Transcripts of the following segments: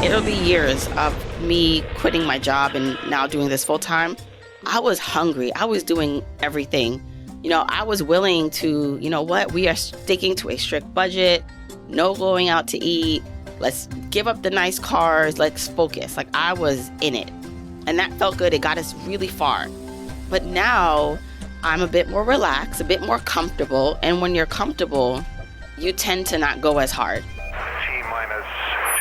It'll be years of me quitting my job and now doing this full time. I was hungry. I was doing everything. I was willing to, we are sticking to a strict budget, no going out to eat. Let's give up the nice cars. Let's focus. Like, I was in it. And that felt good. It got us really far. But now I'm a bit more relaxed, a bit more comfortable. And when you're comfortable, you tend to not go as hard. T-minus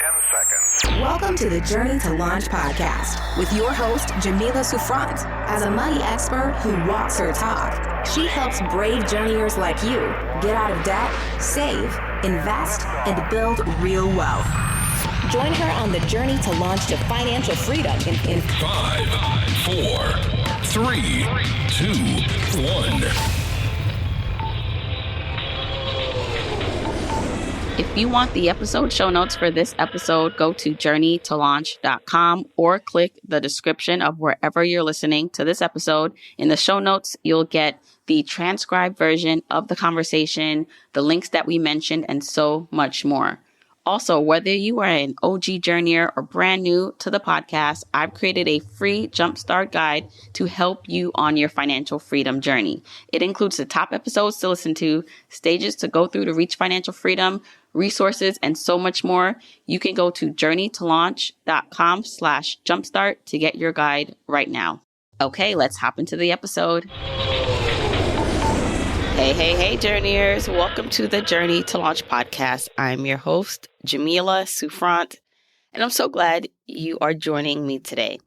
10 seconds. Welcome to the Journey to Launch podcast with your host, Jamila Souffrant. As a money expert who walks her talk, she helps brave journeyers like you get out of debt, save, invest, and build real wealth. Join her on the journey to launch to financial freedom in 5, 4, 3, 2, 1. If you want the episode show notes for this episode, go to journeytolaunch.com or click the description of wherever you're listening to this episode. In the show notes, you'll get the transcribed version of the conversation, the links that we mentioned, and so much more. Also, whether you are an OG journeyer or brand new to the podcast, I've created a free jumpstart guide to help you on your financial freedom journey. It includes the top episodes to listen to, stages to go through to reach financial freedom, resources, and so much more. You can go to journeytolaunch.com/jumpstart to get your guide right now. Okay, let's hop into the episode. Hey, journeyers. Welcome to the Journey to Launch podcast. I'm your host, Jamila Souffrant, and I'm so glad you are joining me today.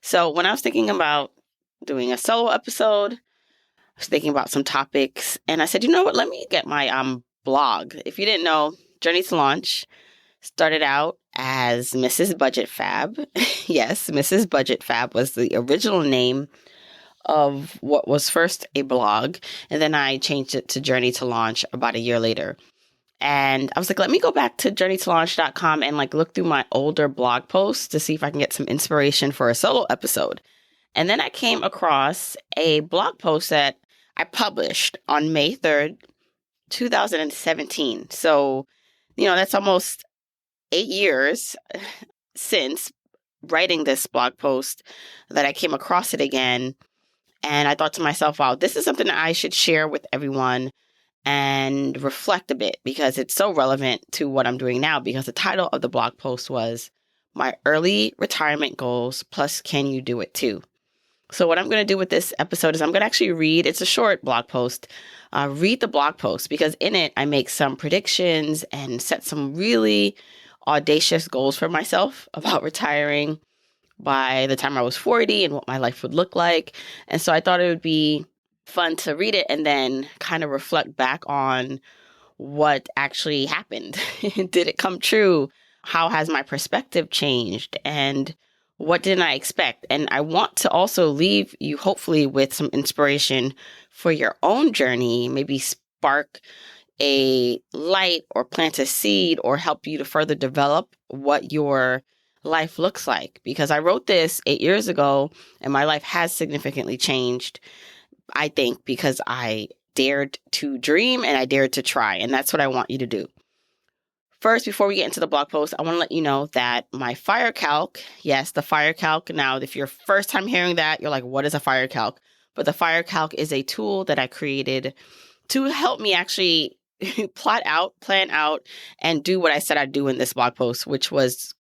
So when I was thinking about doing a solo episode, I was thinking about some topics, and I said, you know what, let me get my blog. If you didn't know, Journey to Launch started out as Mrs. Budget Fab. Yes, Mrs. Budget Fab was the original name of what was first a blog, and then I changed it to Journey to Launch about a year later. And I was like, let me go back to journeytolaunch.com and look through my older blog posts to see if I can get some inspiration for a solo episode. And then I came across a blog post that I published on May 3rd, 2017. So, that's almost 8 years since writing this blog post that I came across it again. And I thought to myself, wow, this is something that I should share with everyone and reflect a bit because it's so relevant to what I'm doing now, because the title of the blog post was My Early Retirement Goals Plus Can You Do It Too? So what I'm going to do with this episode is I'm going to actually read, it's a short blog post, read the blog post, because in it I make some predictions and set some really audacious goals for myself about retiring by the time I was 40 and what my life would look like. And so I thought it would be fun to read it and then kind of reflect back on what actually happened. Did it come true? How has my perspective changed? And what didn't I expect? And I want to also leave you hopefully with some inspiration for your own journey, maybe spark a light or plant a seed or help you to further develop what your life looks like. Because I wrote this 8 years ago and my life has significantly changed, I think, because I dared to dream and I dared to try. And that's what I want you to do. First, before we get into the blog post, I want to let you know that my fire calc, yes, the fire calc. Now, if you're first time hearing that, you're like, what is a fire calc? But the fire calc is a tool that I created to help me actually plan out, and do what I said I'd do in this blog post, which was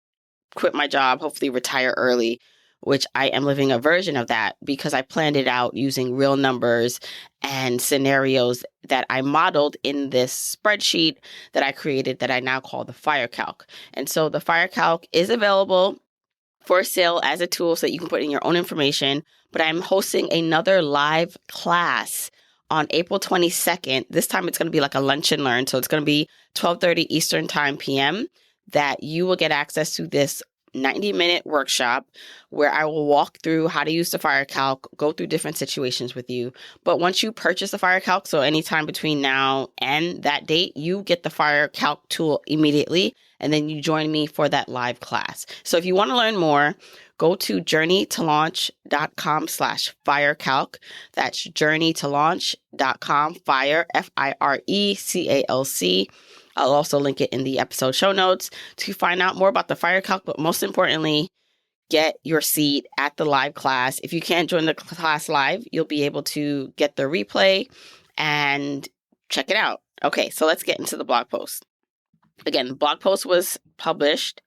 quit my job, hopefully retire early, which I am living a version of that because I planned it out using real numbers and scenarios that I modeled in this spreadsheet that I created that I now call the Fire Calc. And so the Fire Calc is available for sale as a tool so that you can put in your own information, but I'm hosting another live class on April 22nd. This time it's going to be like a lunch and learn. So it's going to be 12:30 Eastern Time PM that you will get access to this 90-minute workshop where I will walk through how to use the Fire Calc, go through different situations with you. But once you purchase the Fire Calc, so anytime between now and that date, you get the Fire Calc tool immediately, and then you join me for that live class. So if you want to learn more, go to journeytolaunch.com/firecalc. That's journeytolaunch.com, fire, FIRECALC. I'll also link it in the episode show notes to find out more about the fire calc, but most importantly, get your seat at the live class. If you can't join the class live, you'll be able to get the replay and check it out. Okay, so let's get into the blog post. Again, the blog post was published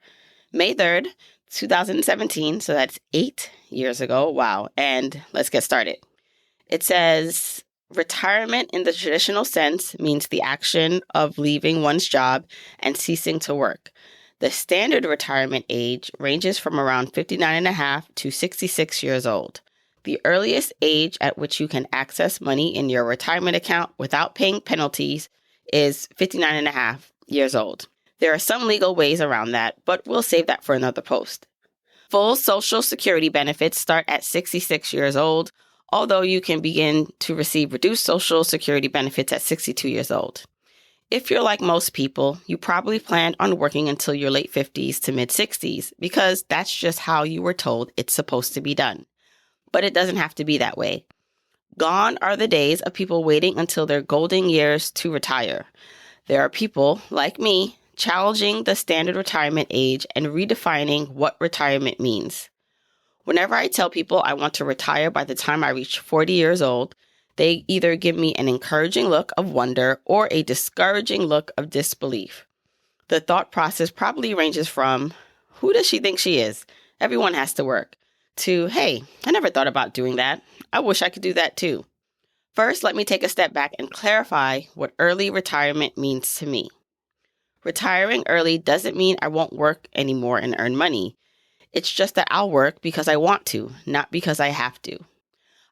May 3rd, 2017. So that's 8 years ago. Wow. And let's get started. It says, retirement in the traditional sense means the action of leaving one's job and ceasing to work. The standard retirement age ranges from around 59.5 to 66 years old. The earliest age at which you can access money in your retirement account without paying penalties is 59.5 years old. There are some legal ways around that, but we'll save that for another post. Full Social Security benefits start at 66 years old, although you can begin to receive reduced Social Security benefits at 62 years old. If you're like most people, you probably planned on working until your late 50s to mid 60s because that's just how you were told it's supposed to be done. But it doesn't have to be that way. Gone are the days of people waiting until their golden years to retire. There are people, like me, challenging the standard retirement age and redefining what retirement means. Whenever I tell people I want to retire by the time I reach 40 years old, they either give me an encouraging look of wonder or a discouraging look of disbelief. The thought process probably ranges from, who does she think she is? Everyone has to work, to, hey, I never thought about doing that. I wish I could do that too. First, let me take a step back and clarify what early retirement means to me. Retiring early doesn't mean I won't work anymore and earn money. It's just that I'll work because I want to, not because I have to.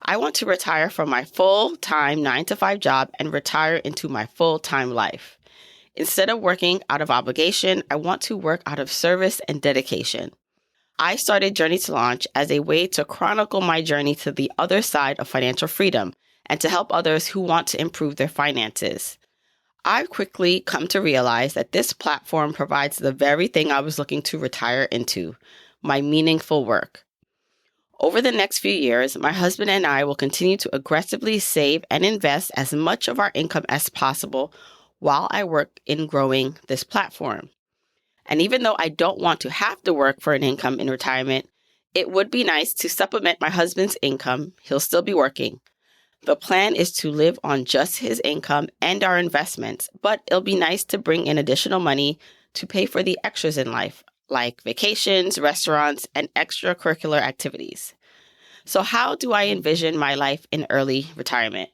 I want to retire from my full-time 9-to-5 job and retire into my full-time life. Instead of working out of obligation, I want to work out of service and dedication. I started Journey to Launch as a way to chronicle my journey to the other side of financial freedom and to help others who want to improve their finances. I've quickly come to realize that this platform provides the very thing I was looking to retire into, my meaningful work. Over the next few years, my husband and I will continue to aggressively save and invest as much of our income as possible while I work in growing this platform. And even though I don't want to have to work for an income in retirement, it would be nice to supplement my husband's income. He'll still be working. The plan is to live on just his income and our investments, but it'll be nice to bring in additional money to pay for the extras in life, like vacations, restaurants, and extracurricular activities. So how do I envision my life in early retirement?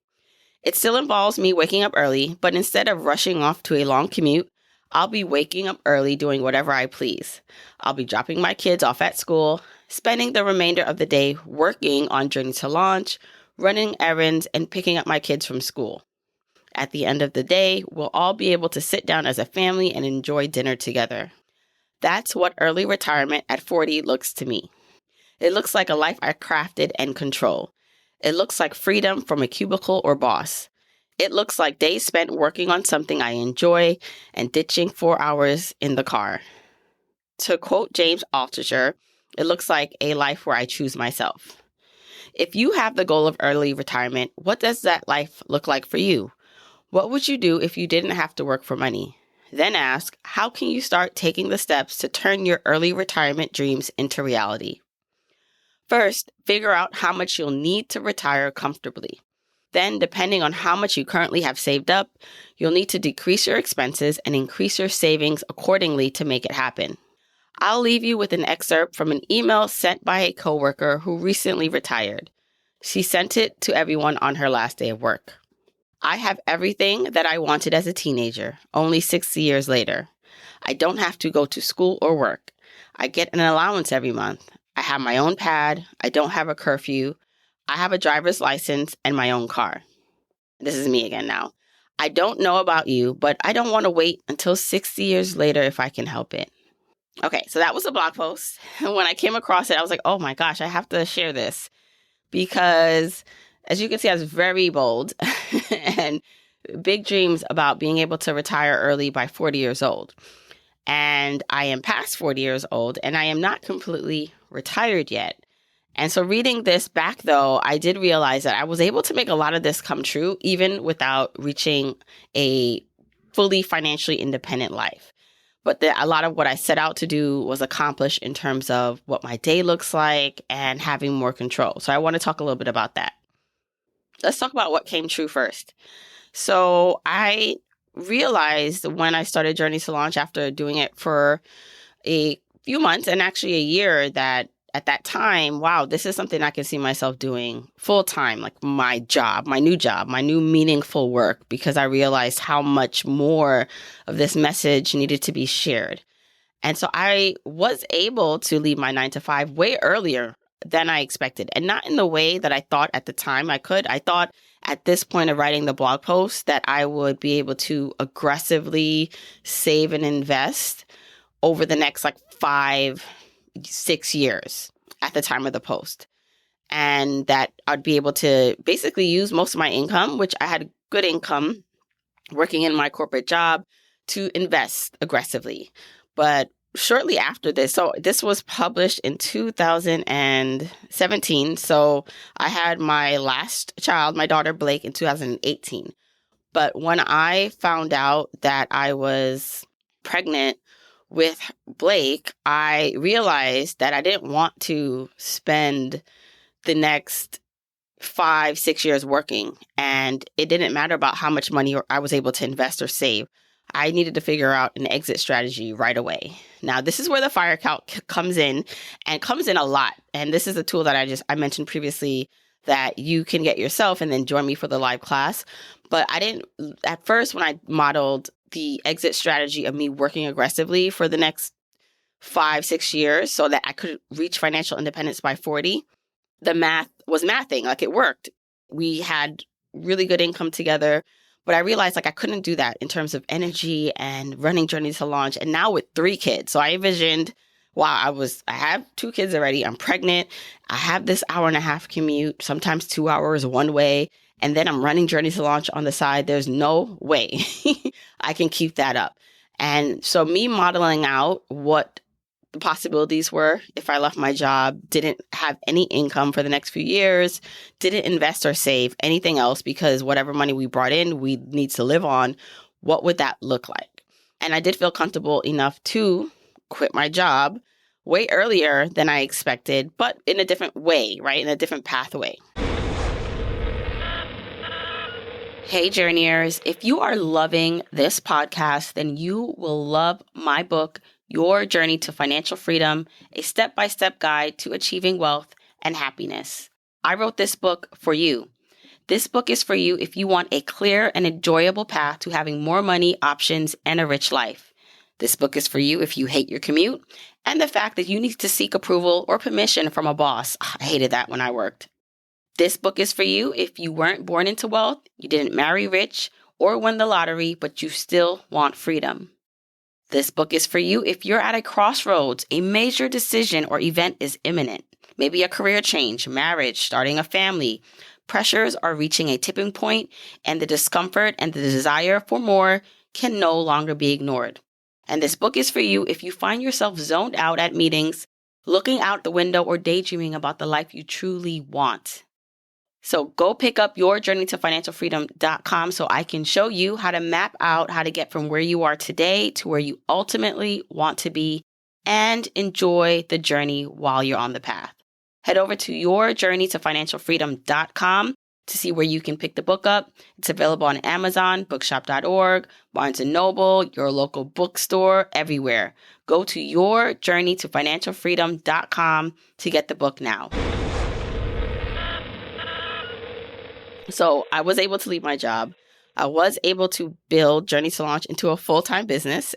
It still involves me waking up early, but instead of rushing off to a long commute, I'll be waking up early doing whatever I please. I'll be dropping my kids off at school, spending the remainder of the day working on Journey to Launch, running errands, and picking up my kids from school. At the end of the day, we'll all be able to sit down as a family and enjoy dinner together. That's what early retirement at 40 looks to me. It looks like a life I crafted and control. It looks like freedom from a cubicle or boss. It looks like days spent working on something I enjoy and ditching 4 hours in the car. To quote James Altucher, it looks like a life where I choose myself. If you have the goal of early retirement, what does that life look like for you? What would you do if you didn't have to work for money? Then ask, how can you start taking the steps to turn your early retirement dreams into reality? First, figure out how much you'll need to retire comfortably. Then, depending on how much you currently have saved up, you'll need to decrease your expenses and increase your savings accordingly to make it happen. I'll leave you with an excerpt from an email sent by a coworker who recently retired. She sent it to everyone on her last day of work. I have everything that I wanted as a teenager, only 60 years later. I don't have to go to school or work. I get an allowance every month. I have my own pad. I don't have a curfew. I have a driver's license and my own car. This is me again now. I don't know about you, but I don't want to wait until 60 years later if I can help it. Okay, so that was a blog post. When I came across it, I was like, oh my gosh, I have to share this. Because as you can see, I was very bold and big dreams about being able to retire early by 40 years old. And I am past 40 years old and I am not completely retired yet. And so reading this back, though, I did realize that I was able to make a lot of this come true, even without reaching a fully financially independent life. But a lot of what I set out to do was accomplished in terms of what my day looks like and having more control. So I want to talk a little bit about that. Let's talk about what came true first. So I realized when I started Journey to Launch after doing it for a few months and actually a year that at that time, wow, this is something I can see myself doing full time, like my job, my new meaningful work, because I realized how much more of this message needed to be shared. And so I was able to leave my 9 to 5 way earlier than I expected, and not in the way that I thought at the time I could. I thought at this point of writing the blog post that I would be able to aggressively save and invest over the next 5-6 years at the time of the post. And that I'd be able to basically use most of my income, which I had good income working in my corporate job, to invest aggressively. But shortly after this, so this was published in 2017. So I had my last child, my daughter Blake, in 2018. But when I found out that I was pregnant with Blake, I realized that I didn't want to spend the next 5-6 years working. And it didn't matter about how much money I was able to invest or save. I needed to figure out an exit strategy right away. Now, this is where the fire calc comes in, and comes in a lot. And this is a tool that I mentioned previously that you can get yourself and then join me for the live class. But I didn't, at first, when I modeled the exit strategy of me working aggressively for the next 5-6 years so that I could reach financial independence by 40, the math was mathing, like it worked. We had really good income together, but I realized I couldn't do that in terms of energy and running Journey to Launch. And now with 3 kids. So I envisioned, wow, I have 2 kids already. I'm pregnant. I have this 1.5-hour commute, sometimes 2 hours one way. And then I'm running Journey to Launch on the side. There's no way I can keep that up. And so me modeling out what the possibilities were if I left my job, didn't have any income for the next few years, didn't invest or save anything else because whatever money we brought in, we need to live on, what would that look like? And I did feel comfortable enough to quit my job way earlier than I expected, but in a different way, right? In a different pathway. Hey, Journeyers, if you are loving this podcast, then you will love my book, Your Journey to Financial Freedom, a step-by-step guide to achieving wealth and happiness. I wrote this book for you. This book is for you if you want a clear and enjoyable path to having more money, options, and a rich life. This book is for you if you hate your commute and the fact that you need to seek approval or permission from a boss. I hated that when I worked. This book is for you if you weren't born into wealth, you didn't marry rich or win the lottery, but you still want freedom. This book is for you if you're at a crossroads, a major decision or event is imminent. Maybe a career change, marriage, starting a family. Pressures are reaching a tipping point, and the discomfort and the desire for more can no longer be ignored. And this book is for you if you find yourself zoned out at meetings, looking out the window or daydreaming about the life you truly want. So go pick up Your Journey to Financial Freedom.com so I can show you how to map out how to get from where you are today to where you ultimately want to be and enjoy the journey while you're on the path. Head over to yourjourneytofinancialfreedom.com to see where you can pick the book up. It's available on Amazon, bookshop.org, Barnes & Noble, your local bookstore, everywhere. Go to yourjourneytofinancialfreedom.com to get the book now. So I was able to leave my job. I was able to build Journey to Launch into a full-time business.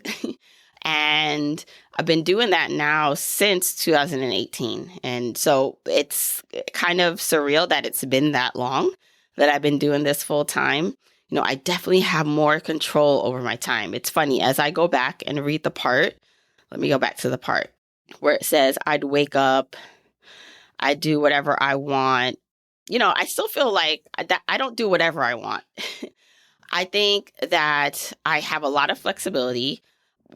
And I've been doing that now since 2018. And so it's kind of surreal that it's been that long that I've been doing this full time. You know, I definitely have more control over my time. It's funny, as I go back and read the part, let me go back to the part where it says I'd wake up, I'd do whatever I want. You know, I still feel like I don't do whatever I want. I think that I have a lot of flexibility.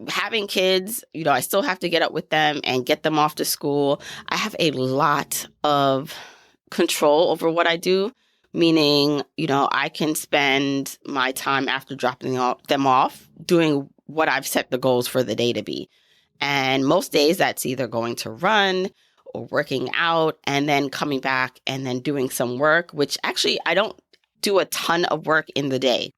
Having kids, you know, I still have to get up with them and get them off to school. I have a lot of control over what I do, meaning, I can spend my time after dropping them off doing what I've set the goals for the day to be. And most days that's either going to run or working out and then coming back and then doing some work, which actually I don't do a ton of work in the day.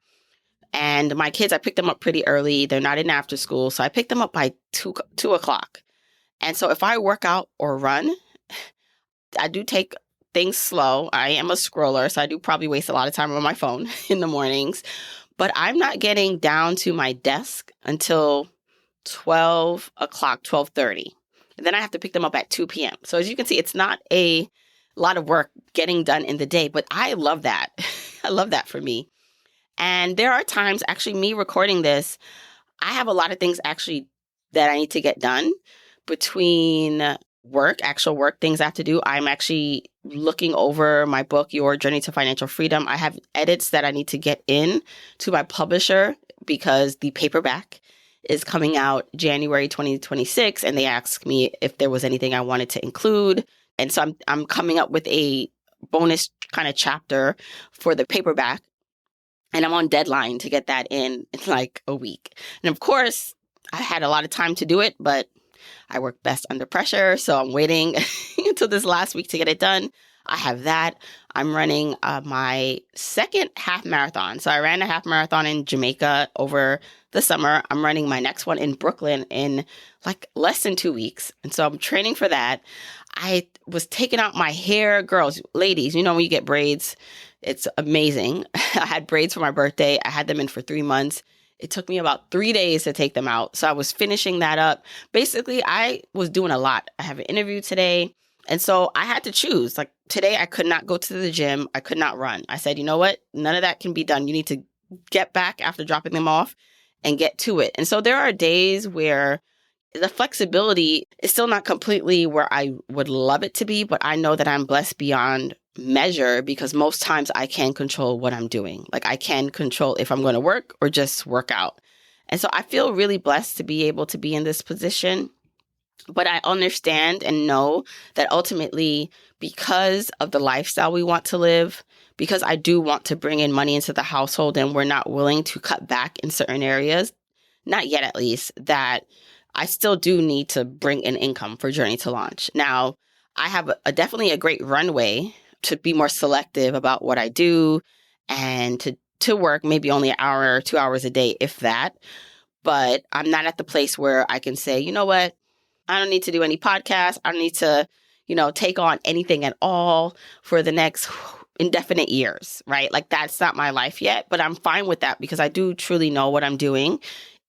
And my kids, I picked them up pretty early. They're not in after school. So I picked them up by 2 o'clock. And so if I work out or run, I do take things slow. I am a scroller, so I do probably waste a lot of time on my phone in the mornings. But I'm not getting down to my desk until 12 o'clock, 12:30. And then I have to pick them up at 2 p.m. So as you can see, it's not a lot of work getting done in the day, but I love that. I love that for me. And there are times, actually, me recording this, I have a lot of things actually that I need to get done between actual work things I have to do. I'm actually looking over my book, Your Journey to Financial Freedom. I have edits that I need to get in to my publisher because the paperback is coming out January 2026, and they asked me if there was anything I wanted to include. And so I'm coming up with a bonus kind of chapter for the paperback. And I'm on deadline to get that in like a week. And of course, I had a lot of time to do it, but I work best under pressure. So I'm waiting until this last week to get it done. I have that. I'm running my second half marathon. So I ran a half marathon in Jamaica over the summer. I'm running my next one in Brooklyn in like less than 2 weeks. And so I'm training for that. I was taking out my hair. Girls, ladies, when you get braids, it's amazing. I had braids for my birthday. I had them in for 3 months. It took me about 3 days to take them out. So I was finishing that up. Basically, I was doing a lot. I have an interview today. And so I had to choose. Like today, I could not go to the gym. I could not run. I said, you know what? None of that can be done. You need to get back after dropping them off and get to it. And so there are days where the flexibility is still not completely where I would love it to be, but I know that I'm blessed beyond measure because most times I can control what I'm doing. Like I can control if I'm going to work or just work out. And so I feel really blessed to be able to be in this position. But I understand and know that ultimately, because of the lifestyle we want to live, because I do want to bring in money into the household and we're not willing to cut back in certain areas, not yet at least, that I still do need to bring in income for Journey to Launch. Now, I have definitely a great runway to be more selective about what I do and to work maybe only an hour or 2 hours a day, if that. But I'm not at the place where I can say, you know what? I don't need to do any podcasts. I don't need to, take on anything at all for the next indefinite years, right? Like that's not my life yet, but I'm fine with that because I do truly know what I'm doing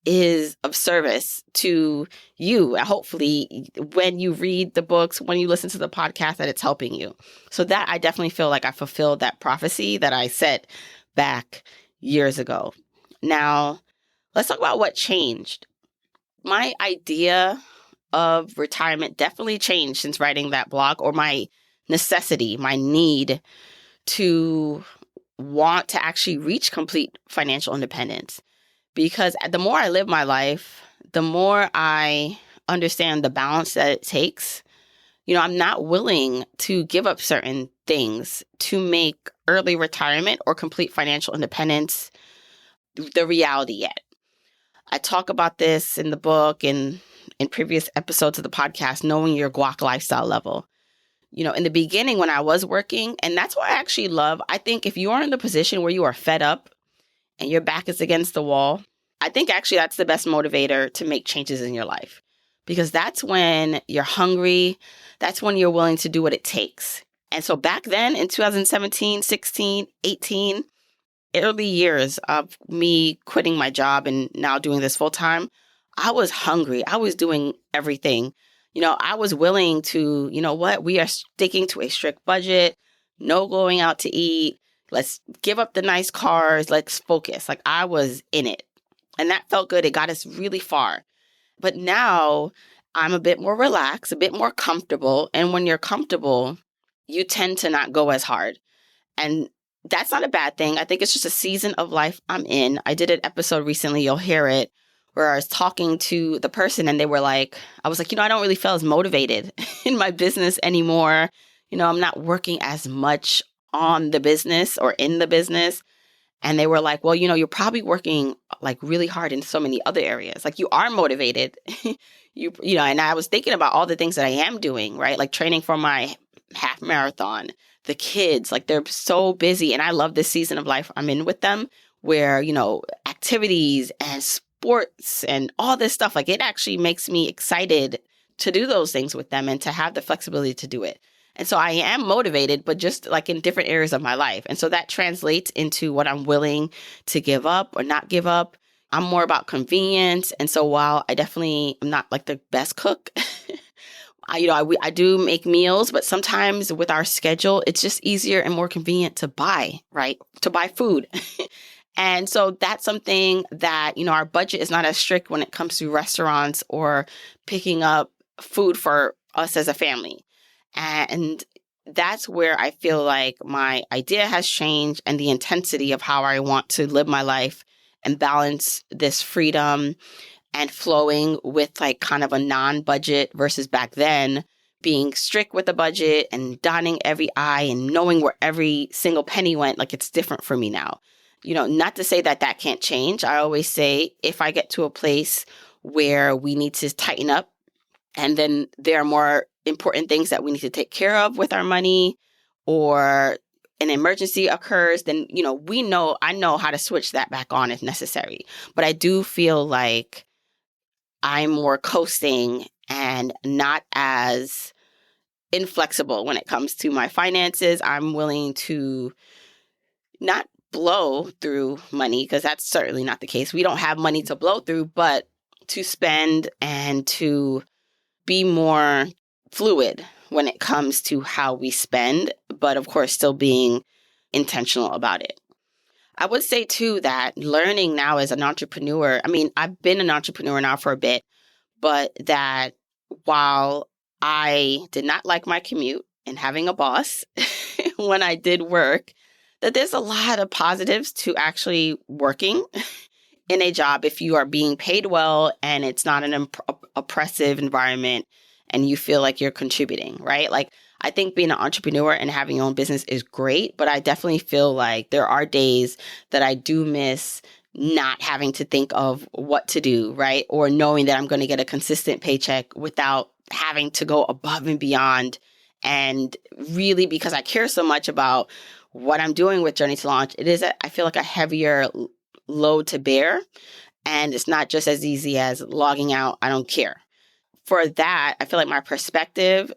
is of service to you. Hopefully, when you read the books, when you listen to the podcast, that it's helping you. So that I definitely feel like I fulfilled that prophecy that I set back years ago. Now, let's talk about what changed. My idea of retirement definitely changed since writing that blog, or my necessity, my need to want to actually reach complete financial independence. Because the more I live my life, the more I understand the balance that it takes. I'm not willing to give up certain things to make early retirement or complete financial independence the reality yet. I talk about this in the book and in previous episodes of the podcast, knowing your guac lifestyle level. In the beginning when I was working, and that's what I actually love. I think if you are in the position where you are fed up and your back is against the wall, I think actually that's the best motivator to make changes in your life. Because that's when you're hungry. That's when you're willing to do what it takes. And so back then in 2017, 16, 18, early years of me quitting my job and now doing this full time, I was hungry. I was doing everything. I was willing to, we are sticking to a strict budget, no going out to eat. Let's give up the nice cars. Let's focus. Like I was in it. And that felt good. It got us really far. But now I'm a bit more relaxed, a bit more comfortable. And when you're comfortable, you tend to not go as hard. And that's not a bad thing. I think it's just a season of life I'm in. I did an episode recently, you'll hear it, where I was talking to the person and they were like, I was like, I don't really feel as motivated in my business anymore. I'm not working as much on the business or in the business. And they were like, well, you're probably working like really hard in so many other areas. Like you are motivated, and I was thinking about all the things that I am doing, right? Like training for my half marathon, the kids, like they're so busy. And I love this season of life I'm in with them where, activities and sports and all this stuff, like it actually makes me excited to do those things with them and to have the flexibility to do it. And so I am motivated, but just like in different areas of my life. And so that translates into what I'm willing to give up or not give up. I'm more about convenience. And so while I definitely am not like the best cook, I do make meals, but sometimes with our schedule, it's just easier and more convenient to buy, right? To buy food. And so that's something that, our budget is not as strict when it comes to restaurants or picking up food for us as a family. And that's where I feel like my idea has changed and the intensity of how I want to live my life and balance this freedom and flowing with like kind of a non-budget versus back then being strict with the budget and dotting every I and knowing where every single penny went. Like it's different for me now. Not to say that that can't change. I always say if I get to a place where we need to tighten up and then there are more important things that we need to take care of with our money or an emergency occurs, then, I know how to switch that back on if necessary. But I do feel like I'm more coasting and not as inflexible when it comes to my finances. I'm willing to not blow through money because that's certainly not the case. We don't have money to blow through, but to spend and to be more fluid when it comes to how we spend, but of course, still being intentional about it. I would say too that learning now as an entrepreneur, I've been an entrepreneur now for a bit, but that while I did not like my commute and having a boss when I did work, that there's a lot of positives to actually working in a job if you are being paid well and it's not an oppressive environment and you feel like you're contributing, right? Like I think being an entrepreneur and having your own business is great, but I definitely feel like there are days that I do miss not having to think of what to do, right? Or knowing that I'm going to get a consistent paycheck without having to go above and beyond. And really, because I care so much about what I'm doing with Journey to Launch, I feel like a heavier load to bear. And it's not just as easy as logging out. I don't care. For that, I feel like my perspective,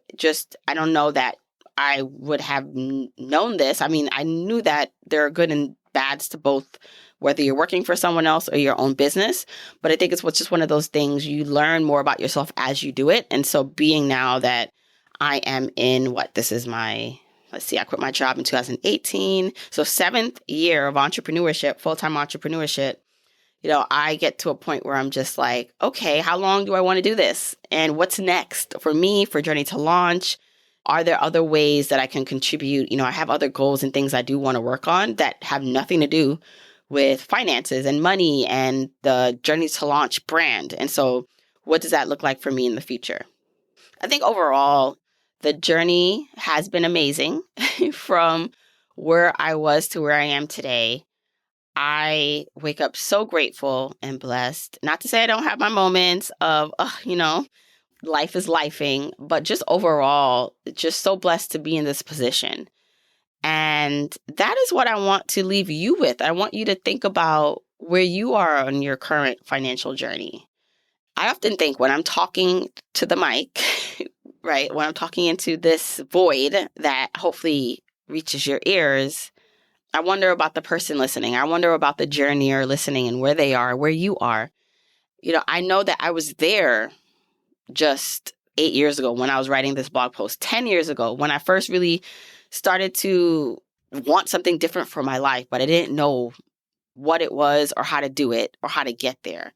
I don't know that I would have known this. I knew that there are good and bads to both, whether you're working for someone else or your own business. But I think it's just one of those things you learn more about yourself as you do it. And so being now that I am in I quit my job in 2018. So 7th year of entrepreneurship, full-time entrepreneurship. I get to a point where I'm just like, okay, how long do I want to do this? And what's next for me, for Journey to Launch? Are there other ways that I can contribute? I have other goals and things I do want to work on that have nothing to do with finances and money and the Journey to Launch brand. And so what does that look like for me in the future? I think overall, the journey has been amazing from where I was to where I am today. I wake up so grateful and blessed. Not to say I don't have my moments of, life is lifing, but just overall, just so blessed to be in this position. And that is what I want to leave you with. I want you to think about where you are on your current financial journey. I often think when I'm talking to the mic, right, when I'm talking into this void that hopefully reaches your ears, I wonder about the person listening. I wonder about the journeyer listening and where they are, where you are. I know that I was there just 8 years ago when I was writing this blog post, 10 years ago when I first really started to want something different for my life, but I didn't know what it was or how to do it or how to get there.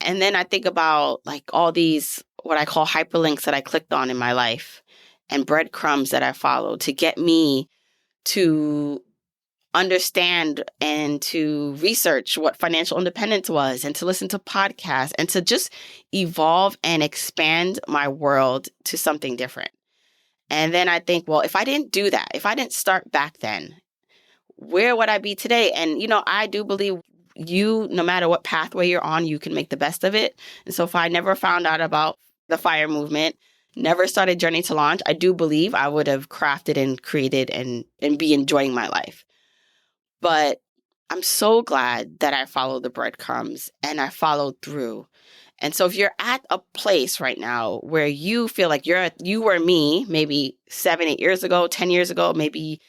And then I think about like all these, what I call hyperlinks that I clicked on in my life and breadcrumbs that I followed to get me to understand and to research what financial independence was and to listen to podcasts and to just evolve and expand my world to something different. And then I think, well, if I didn't do that, if I didn't start back then, where would I be today? And, I do believe no matter what pathway you're on, you can make the best of it. And so if I never found out about the FIRE movement, never started Journey to Launch, I do believe I would have crafted and created and be enjoying my life. But I'm so glad that I followed the breadcrumbs and I followed through. And so if you're at a place right now where you feel like you were me, maybe 7, 8 years ago, 10 years ago, maybe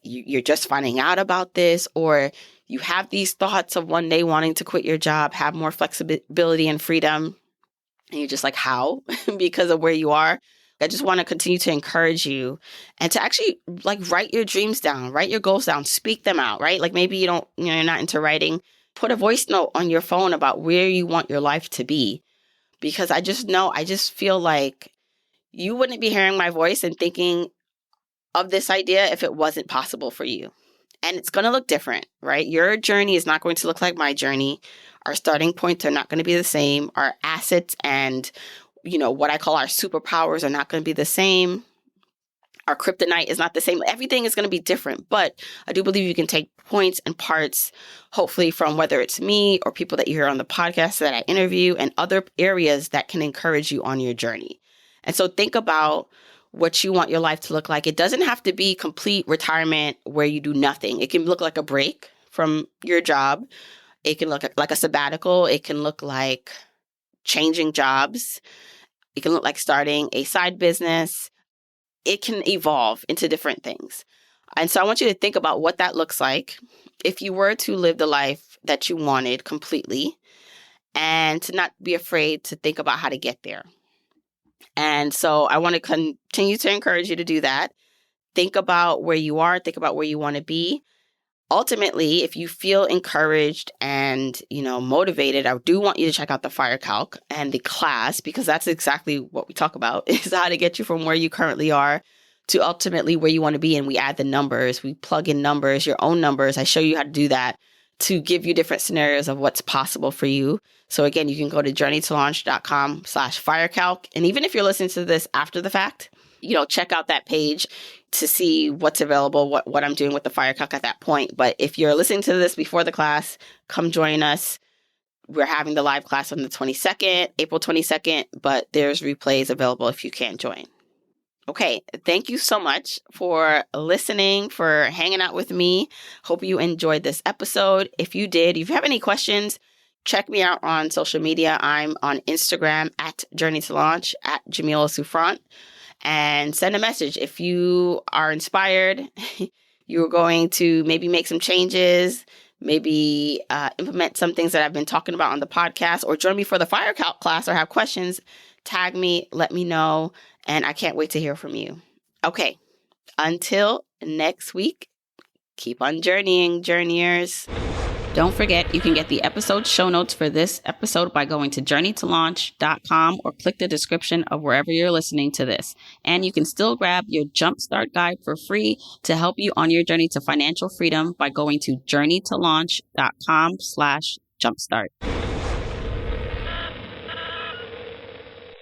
you're just finding out about this, or you have these thoughts of one day wanting to quit your job, have more flexibility and freedom, and you're just like, how? Because of where you are. I just want to continue to encourage you and to actually write your dreams down, write your goals down, speak them out, right? Like maybe you're not into writing, put a voice note on your phone about where you want your life to be. Because I just feel like you wouldn't be hearing my voice and thinking of this idea if it wasn't possible for you. And it's going to look different, right? Your journey is not going to look like my journey. Our starting points are not going to be the same. Our assets and, what I call our superpowers are not going to be the same. Our kryptonite is not the same. Everything is going to be different. But I do believe you can take points and parts, hopefully from whether it's me or people that you hear on the podcast that I interview and other areas that can encourage you on your journey. And so think about what you want your life to look like. It doesn't have to be complete retirement where you do nothing. It can look like a break from your job. It can look like a sabbatical. It can look like changing jobs. It can look like starting a side business. It can evolve into different things. And so I want you to think about what that looks like if you were to live the life that you wanted completely, and to not be afraid to think about how to get there. And so I want to continue to encourage you to do that. Think about where you are. Think about where you want to be. Ultimately, if you feel encouraged and, motivated, I do want you to check out the FIRE Calc and the class, because that's exactly what we talk about, is how to get you from where you currently are to ultimately where you want to be. And we add the numbers. We plug in numbers, your own numbers. I show you how to do that to give you different scenarios of what's possible for you. So again, you can go to journeytolaunch.com/firecalc. And even if you're listening to this after the fact, check out that page to see what's available, what I'm doing with the FIRE Calc at that point. But if you're listening to this before the class, come join us. We're having the live class on the 22nd, April 22nd, but there's replays available if you can't join. Okay, thank you so much for listening, for hanging out with me. Hope you enjoyed this episode. If you did, if you have any questions, check me out on social media. I'm on Instagram at Journey to Launch, at Jamila Souffrant, and send a message. If you are inspired, you're going to maybe make some changes, maybe implement some things that I've been talking about on the podcast, or join me for the FIRE Calc class, or have questions, tag me, let me know. And I can't wait to hear from you. Okay, until next week, keep on journeying, journeyers. Don't forget, you can get the episode show notes for this episode by going to journeytolaunch.com or click the description of wherever you're listening to this. And you can still grab your Jumpstart Guide for free to help you on your journey to financial freedom by going to journeytolaunch.com/jumpstart.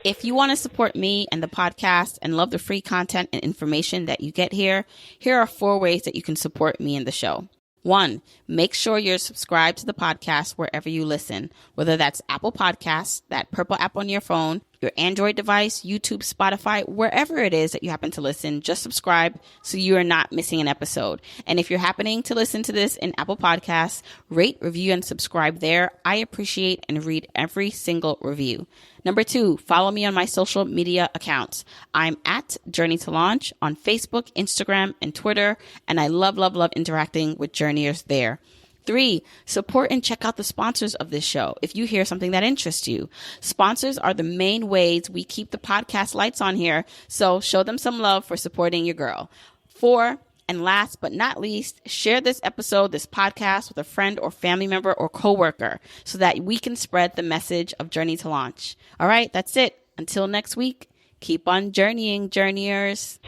If you want to support me and the podcast and love the free content and information that you get here, here are 4 ways that you can support me and the show. 1, make sure you're subscribed to the podcast wherever you listen, whether that's Apple Podcasts, that purple app on your phone, your Android device, YouTube, Spotify, wherever it is that you happen to listen, just subscribe so you are not missing an episode. And if you're happening to listen to this in Apple Podcasts, rate, review, and subscribe there. I appreciate and read every single review. Number 2, follow me on my social media accounts. I'm at Journey to Launch on Facebook, Instagram, and Twitter, and I love interacting with journeyers there. 3, support and check out the sponsors of this show if you hear something that interests you. Sponsors are the main ways we keep the podcast lights on here, so show them some love for supporting your girl. 4, and last but not least, share this episode, this podcast, with a friend or family member or coworker so that we can spread the message of Journey to Launch. All right, that's it. Until next week, keep on journeying, journeyers.